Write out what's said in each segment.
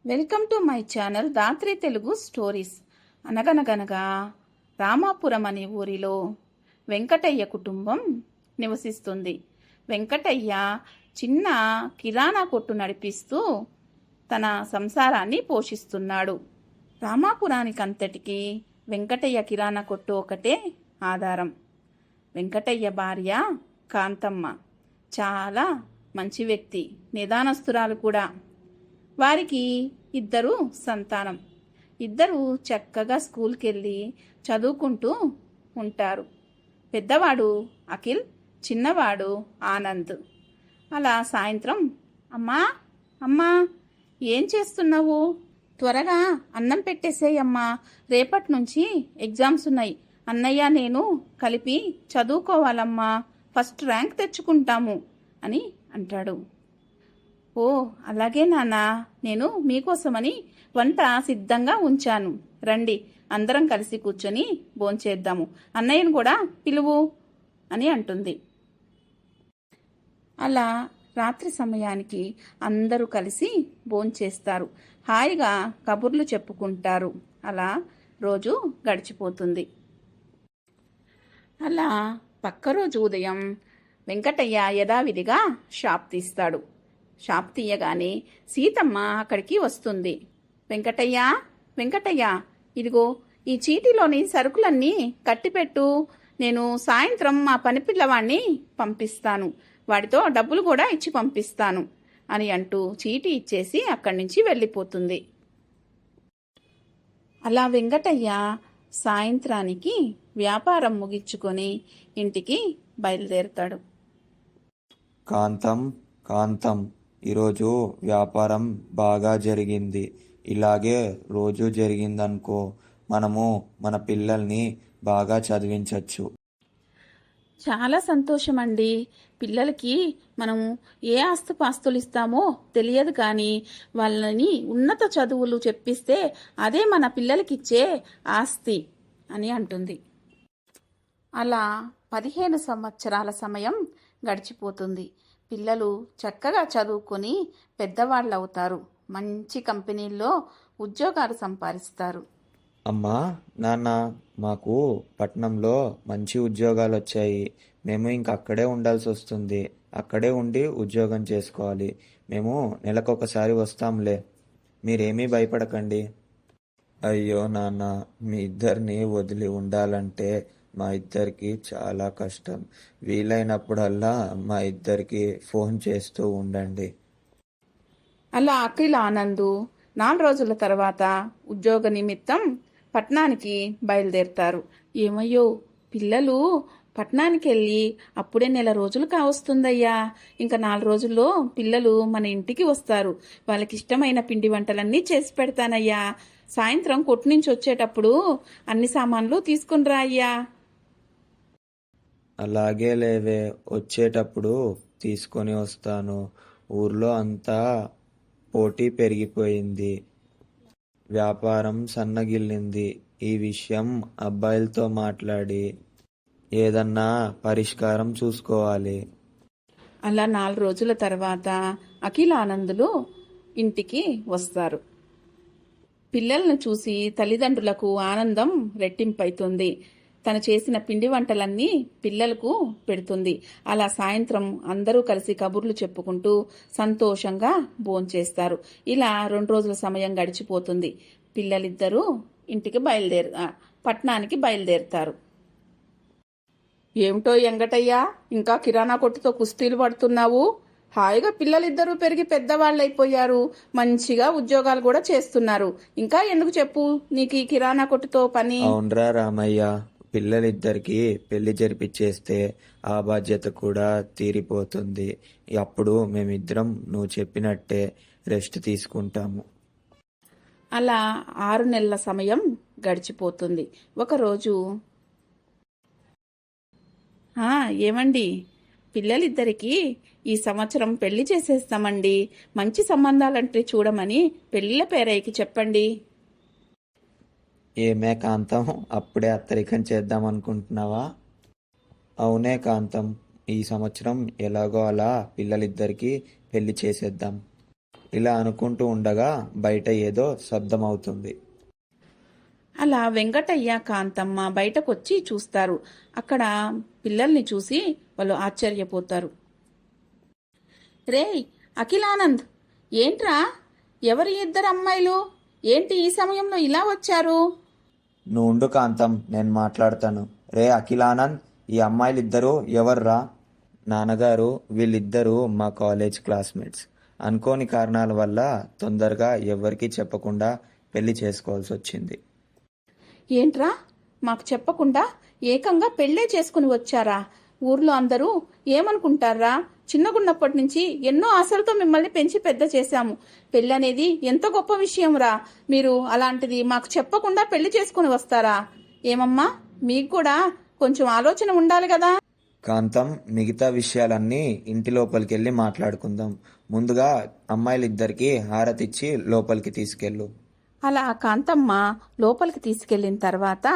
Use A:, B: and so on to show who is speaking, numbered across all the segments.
A: Welcome to my channel Dhatri Telugu stories. అనగనగనగా రామాపురం అనే ఊరిలో వెంకటయ్య కుటుంబం నివసిస్తుంది. వెంకటయ్య చిన్న కిరాణా కొట్టు నడిపిస్తూ తన సంసారాన్ని పోషిస్తున్నాడు. రామాపురానికంతటికి వెంకటయ్య కిరాణా కొట్టు ఒకటే ఆధారం. వెంకటయ్య భార్య కాంతమ్మ చాలా మంచి వ్యక్తి, నిదానస్తురాలు కూడా. వారికి ఇద్దరు సంతానం. ఇద్దరు చక్కగా స్కూల్కి వెళ్ళి చదువుకుంటూ ఉంటారు. పెద్దవాడు అఖిల్, చిన్నవాడు ఆనంద్. అలా సాయంత్రం, అమ్మా అమ్మా ఏం చేస్తున్నావు? త్వరగా అన్నం పెట్టేసేయమ్మా, రేపటి నుంచి ఎగ్జామ్స్ ఉన్నాయి. అన్నయ్య నేను కలిపి చదువుకోవాలమ్మా, ఫస్ట్ ర్యాంక్ తెచ్చుకుంటాము అని అంటాడు. ఓ అలాగే నాన్న, నేను మీకోసమని వంట సిద్ధంగా ఉంచాను, రండి అందరం కలిసి కూర్చొని భోంచేద్దాము, అన్నయ్యను కూడా పిలువు అని అంటుంది. అలా రాత్రి సమయానికి అందరూ కలిసి భోంచేస్తారు, హాయిగా కబుర్లు చెప్పుకుంటారు. అలా రోజు గడిచిపోతుంది. అలా పక్క రోజు ఉదయం వెంకటయ్య యథావిధిగా షాప్ తీస్తాడు. షాప్ తీయగానే సీతమ్మ అక్కడికి వస్తుంది. వెంకటయ్య వెంకటయ్య, ఇదిగో ఈ చీటీలోని సరుకులన్నీ కట్టిపెట్టు, నేను సాయంత్రం మా పని పిల్లవాడిని పంపిస్తాను, వాడితో డబ్బులు కూడా ఇచ్చి పంపిస్తాను అని అంటూ చీటీ ఇచ్చేసి అక్కడి నుంచి వెళ్ళిపోతుంది. అలా వెంకటయ్య సాయంత్రానికి వ్యాపారం ముగించుకొని ఇంటికి బయలుదేరుతాడు.
B: కాంతం కాంతం, ఈరోజు వ్యాపారం బాగా జరిగింది. ఇలాగే రోజు జరిగిందనుకో, మనము మన పిల్లల్ని బాగా చదివించవచ్చు.
A: చాలా సంతోషం అండి. పిల్లలకి మనము ఏ ఆస్తుపాస్తులు ఇస్తామో తెలియదు, కానీ వాళ్ళని ఉన్నత చదువులు చెప్పిస్తే అదే మన పిల్లలకిచ్చే ఆస్తి అని అంటుంది. అలా 15 సంవత్సరాల సమయం గడిచిపోతుంది. పిల్లలు చక్కగా చదువుకొని పెద్దవాళ్ళవుతారు, మంచి కంపెనీల్లో ఉద్యోగాలు సంపాదిస్తారు.
B: అమ్మా నాన్న, మాకు పట్నంలో మంచి ఉద్యోగాలు వచ్చాయి. మేము ఇంక అక్కడే ఉండాల్సి వస్తుంది. అక్కడే ఉండి ఉద్యోగం చేసుకోవాలి. మేము నెలకొకసారి వస్తాంలే, మీరేమీ భయపడకండి. అయ్యో నాన్న, మీ ఇద్దరిని వదిలి ఉండాలంటే మా ఇద్దరికి చాలా కష్టం. వీలైనప్పుడల్లా మా ఇద్దరికి ఫోన్ చేస్తూ ఉండండి.
A: అలా అఖిల్, ఆనందు 4 రోజుల తర్వాత ఉద్యోగ నిమిత్తం పట్నానికి బయలుదేరుతారు. ఏమయ్యో, పిల్లలు పట్నానికి వెళ్ళి అప్పుడే 1 నెల రోజులు కావస్తుందయ్యా. ఇంకా 4 రోజుల్లో పిల్లలు మన ఇంటికి వస్తారు. వాళ్ళకి ఇష్టమైన పిండి వంటలన్నీ చేసి పెడతానయ్యా. సాయంత్రం కొట్టు నుంచి వచ్చేటప్పుడు అన్ని సామాన్లు తీసుకుని రా అయ్యా.
B: అలాగే లేవే, వచ్చేటప్పుడు తీసుకొని వస్తాను. ఊర్లో అంతా పోటీ పెరిగిపోయింది, వ్యాపారం సన్నగిల్లింది. ఈ విషయం అబ్బాయిలతో మాట్లాడి ఏదన్నా పరిష్కారం చూసుకోవాలి.
A: అలా 4 రోజుల తర్వాత అఖిల్, ఆనందులు ఇంటికి వస్తారు. పిల్లలను చూసి తల్లిదండ్రులకు ఆనందం రెట్టింపైతుంది. తను చేసిన పిండి వంటలన్నీ పిల్లలకు పెడుతుంది. అలా సాయంత్రం అందరూ కలిసి కబుర్లు చెప్పుకుంటూ సంతోషంగా భోంచేస్తారు. ఇలా 2 రోజుల సమయం గడిచిపోతుంది. పిల్లలిద్దరూ ఇంటికి పట్నానికి బయలుదేరుతారు. ఏమిటో వెంకటయ్య, ఇంకా కిరాణా కొట్టుతో కుస్తీలు పడుతున్నావు? హాయిగా పిల్లలిద్దరూ పెరిగి పెద్దవాళ్ళైపోయారు, మంచిగా ఉద్యోగాలు కూడా చేస్తున్నారు. ఇంకా ఎందుకు చెప్పు నీకు ఈ కిరాణా కొట్టుతో పని?
B: అవునరా రామయ్య, పిల్లలిద్దరికి పెళ్లి జరిపిచ్చేస్తే ఆ బాధ్యత కూడా తీరిపోతుంది. అప్పుడు మేమిద్దరం నువ్వు చెప్పినట్టే రెస్ట్ తీసుకుంటాము.
A: అలా 6 నెలల సమయం గడిచిపోతుంది. ఒకరోజు, ఏమండి, పిల్లలిద్దరికీ ఈ సంవత్సరం పెళ్లి చేసేస్తామండి, మంచి సంబంధాలంటే చూడమని పెళ్లిళ్ళ పేరయ్యకి చెప్పండి.
B: ఏమే కాంతం, అప్పుడే అత్తరికం చేద్దాం అనుకుంటున్నావా? అవునే కాంతం, ఈ సంవత్సరం ఎలాగో అలా పిల్లలిద్దరికీ పెళ్లి చేసేద్దాం. ఇలా అనుకుంటూ ఉండగా బయట ఏదో శబ్దం అవుతుంది.
A: అలా వెంకటయ్య కాంతమ్మ బయటకొచ్చి చూస్తారు. అక్కడ పిల్లల్ని చూసి వాళ్ళు ఆశ్చర్యపోతారు. రేయ్ అఖిలానంద్, ఏంట్రా, ఎవరి ఇద్దరు అమ్మాయిలు ఏంటి ఈ సమయంలో ఇలా వచ్చారు?
B: నువ్వు ఉండు కాంతం, నేను మాట్లాడతాను. రే అఖిలానంద్, ఈ అమ్మాయిలిద్దరూ ఎవర్రా? నాన్నగారు, వీళ్ళిద్దరూ మా కాలేజ్ క్లాస్మేట్స్. అనుకోని కారణాల వల్ల తొందరగా ఎవరికీ చెప్పకుండా పెళ్లి చేసుకోవాల్సి వచ్చింది.
A: ఏంట్రా, మాకు చెప్పకుండా ఏకంగా పెళ్ళే చేసుకుని వచ్చారా? ఊర్లో అందరూ ఏమనుకుంటారా? చిన్నగున్నప్పటి నుంచి ఎన్నో ఆశలతో మిమ్మల్ని పెంచి పెద్ద చేశాము. పెళ్ళి అనేది ఎంత గొప్ప విషయం రా. మీరు అలాంటిది మాకు చెప్పకుండా పెళ్లి చేసుకుని వస్తారా? ఏమమ్మా, మీకు కూడా కొంచెం ఆలోచన ఉండాలి కదా.
B: కాంతం, మిగతా విషయాలన్నీ ఇంటి లోపలికి వెళ్ళి మాట్లాడుకుందాం. ముందుగా అమ్మాయిలిద్దరికి హారతిచ్చి లోపలికి తీసుకెళ్ళు.
A: అలా కాంతమ్మ లోపలికి తీసుకెళ్లిన తర్వాత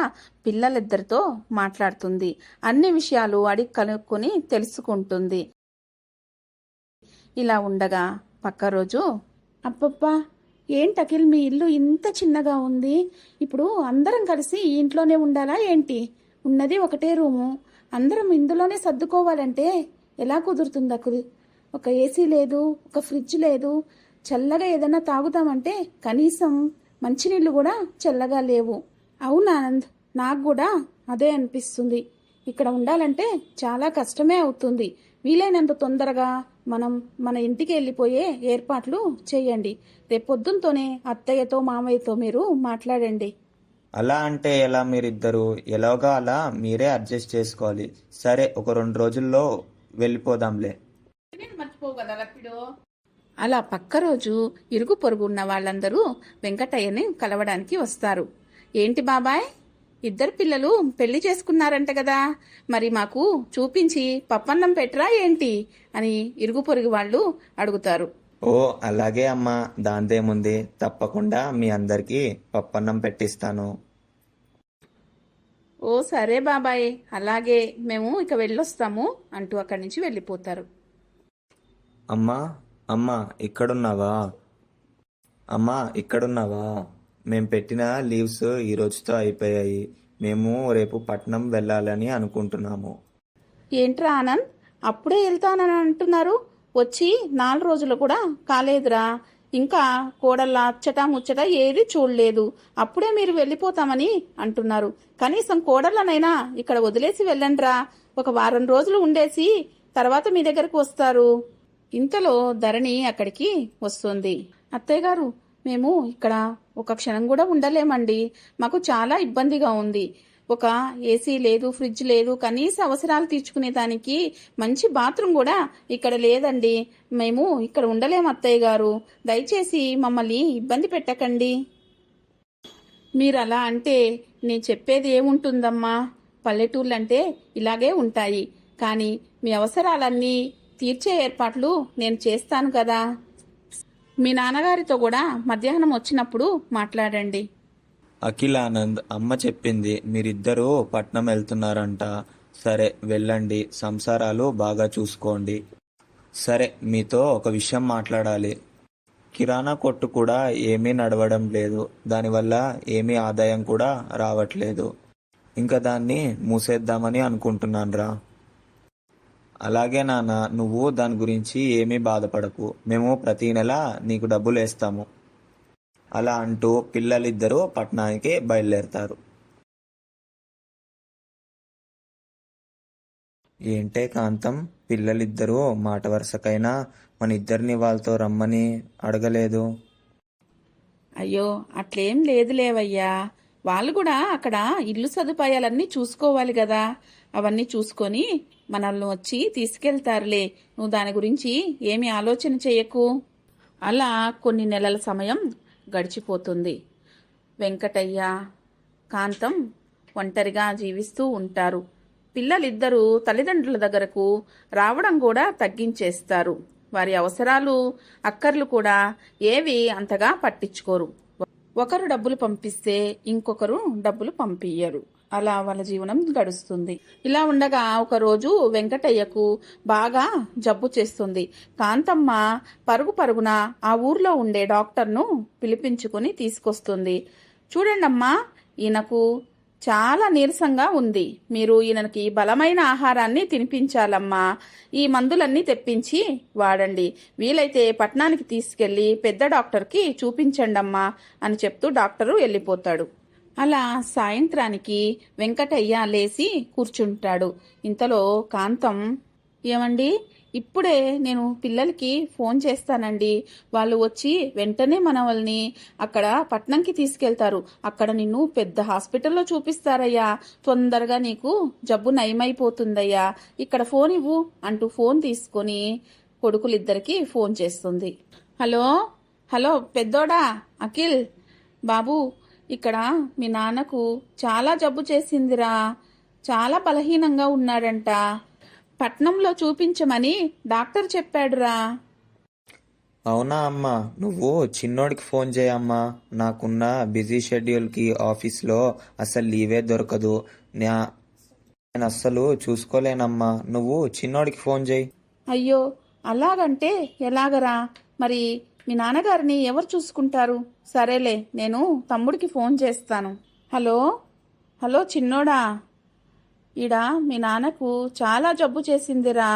A: పిల్లలిద్దరితో మాట్లాడుతుంది. అన్ని విషయాలు అడిగి కనుక్కొని తెలుసుకుంటుంది. ఇలా ఉండగా పక్క రోజు, అబ్బబ్బా, ఏంటి అఖిల్, మీ ఇల్లు ఇంత చిన్నగా ఉంది. ఇప్పుడు అందరం కలిసి ఈ ఇంట్లోనే ఉండాలా ఏంటి? ఉన్నది ఒకటే రూము, అందరం ఇందులోనే సర్దుకోవాలంటే ఎలా కుదురుతుంది అఖిల్? ఒక ఏసీ లేదు, ఒక ఫ్రిడ్జ్ లేదు. చల్లగా ఏదైనా తాగుతామంటే కనీసం మంచినీళ్ళు కూడా చల్లగా లేవు. అవును ఆనంద్, నాకు కూడా అదే అనిపిస్తుంది. ఇక్కడ ఉండాలంటే చాలా కష్టమే అవుతుంది. వీలైనంత తొందరగా మనం మన ఇంటికి వెళ్ళిపోయే ఏర్పాట్లు చేయండి. రేపొద్దునతోనే అత్తయ్యతో మామయ్యతో మీరు మాట్లాడండి.
B: అలా అంటే ఎలా? మీరిద్దరు ఎలాగా అలా మీరే అడ్జస్ట్ చేసుకోవాలి. సరే, ఒక 2 రోజుల్లో వెళ్ళిపోదాంలే.
A: అలా పక్క రోజు ఇరుగు పొరుగు ఉన్న వాళ్ళందరూ వెంకటయ్యని కలవడానికి వస్తారు. ఏంటి బాబాయ్, ఇద్దరు పిల్లలు పెళ్లి చేసుకున్నారంట కదా, మరి మాకు చూపించి పప్పన్నం పెట్టరా ఏంటి అని ఇరుగు పొరుగు వాళ్ళు అడుగుతారు.
B: ఓ అలాగే అమ్మా, దాందేముంది, తప్పకుండా మీ అందరికీ పప్పన్నం పెట్టిస్తాను.
A: ఓ సరే బాబాయ్, అలాగే, మేము ఇక వెళ్ళొస్తాము అంటూ అక్కడి నుంచి వెళ్ళిపోతారు.
B: అమ్మా, అమ్మా ఇక్కడున్నావా? అమ్మా ఇక్కడున్నావా? మేం పెట్టిన లీవ్స్ ఈ రోజుతో అయిపోయాయి. మేము రేపు పట్నం వెళ్ళాలని అనుకుంటున్నాము.
A: ఏంట్రా ఆనంద్, అప్పుడే వెళ్తానని అంటున్నారు? వచ్చి 4 రోజులు కూడా కాలేదురా. ఇంకా కోడళ్ళ అచ్చట ముచ్చట ఏది చూడలేదు. అప్పుడే మీరు వెళ్ళిపోతామని అంటున్నారు. కనీసం కోడళ్ళనైనా ఇక్కడ వదిలేసి వెళ్ళండిరా. ఒక వారం రోజులు ఉండేసి తర్వాత మీ దగ్గరకు వస్తారు. ఇంతలో ధరణి అక్కడికి వస్తుంది. అత్తయ్య గారు, మేము ఇక్కడ ఒక క్షణం కూడా ఉండలేమండి. మాకు చాలా ఇబ్బందిగా ఉంది. ఒక ఏసీ లేదు, ఫ్రిడ్జ్ లేదు, కనీస అవసరాలు తీర్చుకునే దానికి మంచి బాత్రూమ్ కూడా ఇక్కడ లేదండి. మేము ఇక్కడ ఉండలేము అత్తయ్య గారు. దయచేసి మమ్మల్ని ఇబ్బంది పెట్టకండి. మీరు అలా అంటే నేను చెప్పేది ఏముంటుందమ్మా? పల్లెటూర్లంటే ఇలాగే ఉంటాయి. కానీ మీ అవసరాలన్నీ తీర్చే ఏర్పాట్లు నేను చేస్తాను కదా. మీ నాన్నగారితో కూడా మధ్యాహ్నం వచ్చినప్పుడు మాట్లాడండి.
B: అఖిలానంద్, అమ్మ చెప్పింది మీరిద్దరూ పట్నం వెళ్తున్నారంట. సరే వెళ్ళండి, సంసారాలు బాగా చూసుకోండి. సరే, మీతో ఒక విషయం మాట్లాడాలి. కిరాణా కొట్టు కూడా ఏమీ నడవడం లేదు. దానివల్ల ఏమీ ఆదాయం కూడా రావట్లేదు. ఇంకా దాన్ని మూసేద్దామని అనుకుంటున్నానురా. అలాగే నాన్న, నువ్వు దాని గురించి ఏమీ బాధపడకు. మేము ప్రతి నెల నీకు డబ్బులు వేస్తాము. అలా అంటూ పిల్లలిద్దరూ పట్నానికి బయలుదేరతారు. ఏంటే కాంతం, పిల్లలిద్దరూ మాట వరుసకైనా మన ఇద్దరిని వాళ్ళతో రమ్మని అడగలేదు?
A: అయ్యో, అట్లేం లేదులేవయ్యా. వాళ్ళు కూడా అక్కడ ఇల్లు సదుపాయాలన్నీ చూసుకోవాలి కదా. అవన్నీ చూసుకొని మనల్ని వచ్చి తీసుకెళ్తారులే. నువ్వు దాని గురించి ఏమీ ఆలోచన చేయకు. అలా కొన్ని నెలల సమయం గడిచిపోతుంది. వెంకటయ్య, కాంతం ఒంటరిగా జీవిస్తూ ఉంటారు. పిల్లలిద్దరూ తల్లిదండ్రుల దగ్గరకు రావడం కూడా తగ్గించేస్తారు. వారి అవసరాలు, అక్కర్లు కూడా ఏవి అంతగా పట్టించుకోరు. ఒకరు డబ్బులు పంపిస్తే ఇంకొకరు డబ్బులు పంపియ్యరు. అలా వాళ్ళ జీవనం గడుస్తుంది. ఇలా ఉండగా ఒకరోజు వెంకటయ్యకు బాగా జబ్బు చేస్తుంది. కాంతమ్మ పరుగు పరుగున ఆ ఊర్లో ఉండే డాక్టర్ను పిలిపించుకుని తీసుకొస్తుంది. చూడండమ్మా, ఈయనకు చాలా నీరసంగా ఉంది. మీరు ఈయనకి బలమైన ఆహారాన్ని తినిపించాలమ్మా. ఈ మందులన్నీ తెప్పించి వాడండి. వీలైతే పట్నానికి తీసుకెళ్లి పెద్ద డాక్టర్కి చూపించండమ్మా అని చెప్తూ డాక్టరు వెళ్ళిపోతాడు. అలా సాయంత్రానికి వెంకటయ్య లేచి కూర్చుంటాడు. ఇంతలో కాంతం, ఏమండి, ఇప్పుడే నేను పిల్లలకి ఫోన్ చేస్తానండి. వాళ్ళు వచ్చి వెంటనే మనవల్ని అక్కడ పట్నంకి తీసుకెళ్తారు. అక్కడ నిన్ను పెద్ద హాస్పిటల్లో చూపిస్తారయ్యా. తొందరగా నీకు జబ్బు నయమైపోతుందయ్యా. ఇక్కడ ఫోన్ ఇవ్వు అంటూ ఫోన్ తీసుకొని కొడుకులిద్దరికి ఫోన్ చేస్తుంది. హలో హలో పెద్దోడా, అఖిల్ బాబు, ఇక్కడ మీ నాన్నకు చాలా జబ్బు చేసిందిరా. చాలా బలహీనంగా ఉన్నాడంట. పట్నంలో చూపించమని డాక్టర్ చెప్పాడురా.
B: అవునా అమ్మా, నువ్వు చిన్నోడికి ఫోన్ చేయమ్మా. నాకున్న బిజీ షెడ్యూల్కి ఆఫీస్లో అసలు లీవే దొరకదు. నేను అస్సలు చూసుకోలేనమ్మా. నువ్వు చిన్నోడికి ఫోన్ చేయి.
A: అయ్యో, అలాగంటే ఎలాగరా? మరి మీ నాన్నగారిని ఎవరు చూసుకుంటారు? సరేలే, నేను తమ్ముడికి ఫోన్ చేస్తాను. హలో హలో చిన్నోడా, ఈడ మీ నాన్నకు చాలా జబ్బు చేసిందిరా.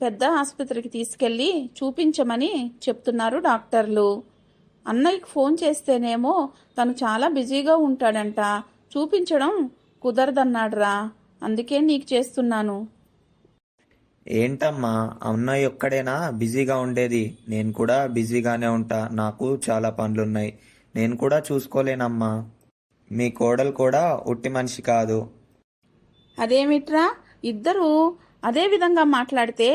A: పెద్ద ఆసుపత్రికి తీసుకెళ్ళి చూపించమని చెప్తున్నారు డాక్టర్లు. అన్నయ్యకి ఫోన్ చేస్తేనేమో తను చాలా బిజీగా ఉంటాడంట. చూపించడం కుదరదన్నాడురా. అందుకే నీకు చేస్తున్నాను.
B: ఏంటమ్మా, అన్నయ్య ఒక్కడేనా బిజీగా ఉండేది? నేను కూడా బిజీగానే ఉంటా. నాకు చాలా పనులున్నాయి. నేను కూడా చూసుకోలేనమ్మా. మీ కోడలు కూడా ఉట్టి మనిషి కాదు.
A: అదేమిట్రా, ఇద్దరూ అదే విధంగా మాట్లాడితే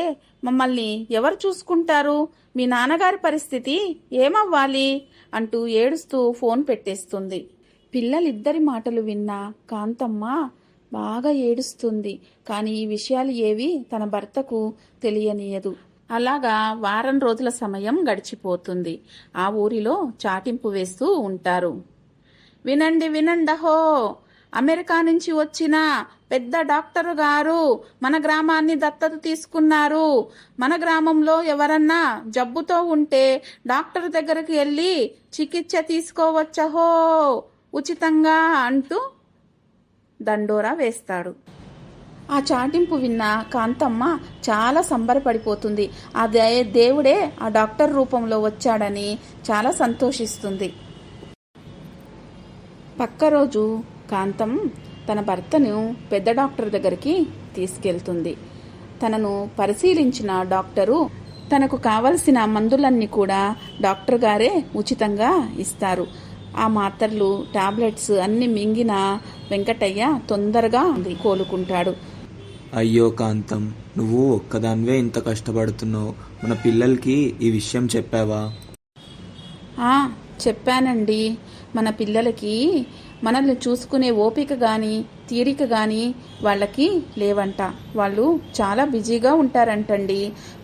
A: మమ్మల్ని ఎవరు చూసుకుంటారు? మీ నాన్నగారి పరిస్థితి ఏమవ్వాలి అంటూ ఏడుస్తూ ఫోన్ పెట్టేస్తుంది. పిల్లలిద్దరి మాటలు విన్న కాంతమ్మ బాగా ఏడుస్తుంది. కానీ ఈ విషయాలు ఏవి తన భర్తకు తెలియనీయదు. అలాగా వారం రోజుల సమయం గడిచిపోతుంది. ఆ ఊరిలో చాటింపు వేస్తూ ఉంటారు. వినండి వినండహో, అమెరికా నుంచి వచ్చిన పెద్ద డాక్టర్ గారు మన గ్రామాన్ని దత్తత తీసుకున్నారు. మన గ్రామంలో ఎవరన్నా జబ్బుతో ఉంటే డాక్టర్ దగ్గరకు వెళ్ళి చికిత్స తీసుకోవచ్చహో ఉచితంగా అంటూ దండోరా వేస్తాడు. ఆ చాటింపు విన్న కాంతమ్మ చాలా సంబరపడిపోతుంది. ఆ దేవుడే ఆ డాక్టర్ రూపంలో వచ్చాడని చాలా సంతోషిస్తుంది. పక్క రోజు కాంతం తన భర్తను పెద్ద డాక్టర్ దగ్గరికి తీసుకెళ్తుంది. తనను పరిశీలించిన డాక్టరు తనకు కావలసిన మందులన్నీ కూడా డాక్టర్ గారే ఉచితంగా ఇస్తారు. ఆ మాత్రలు, టాబ్లెట్స్ అన్ని మింగిన వెంకటయ్య తొందరగా కోలుకుంటాడు.
B: అయ్యో కాంతం, నువ్వు ఒక్కదానివే ఇంత కష్టపడుతున్నావు. మన పిల్లలకి ఈ విషయం చెప్పావా?
A: చెప్పానండి. మన పిల్లలకి మనల్ని చూసుకునే ఓపిక కానీ తీరిక కానీ వాళ్ళకి లేవంట. వాళ్ళు చాలా బిజీగా ఉంటారంటండి.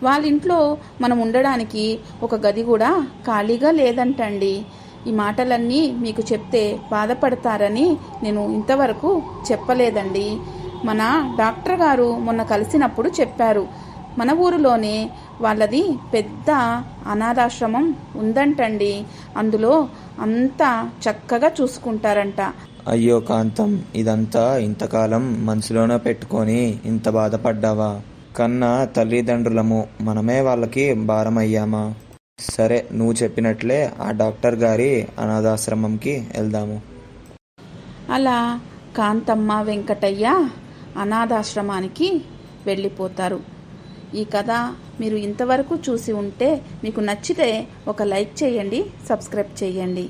A: వాళ్ళ ఇంట్లో మనం ఉండడానికి ఒక గది కూడా ఖాళీగా లేదంటండి. ఈ మాటలన్నీ మీకు చెప్తే బాధపడతారని నేను ఇంతవరకు చెప్పలేదండి. మన డాక్టర్ గారు మొన్న కలిసినప్పుడు చెప్పారు. మన ఊరిలోనే వాళ్ళది పెద్ద అనాథాశ్రమం ఉందంటండి. అందులో అంతా చక్కగా చూసుకుంటారంట.
B: అయ్యో కాంతం, ఇదంతా ఇంతకాలం మనసులోనే పెట్టుకొని ఇంత బాధపడ్డావా? కన్నా తల్లిదండ్రులము మనమే వాళ్ళకి భారం అయ్యామా? సరే, నువ్వు చెప్పినట్లే ఆ డాక్టర్ గారి అనాథాశ్రమంకి వెళ్దాము.
A: అలా కాంతమ్మ, వెంకటయ్య అనాథాశ్రమానికి వెళ్ళిపోతారు. ఈ కథ మీరు ఇంతవరకు చూసి ఉంటే మీకు నచ్చితే ఒక లైక్ చేయండి, సబ్స్క్రైబ్ చేయండి.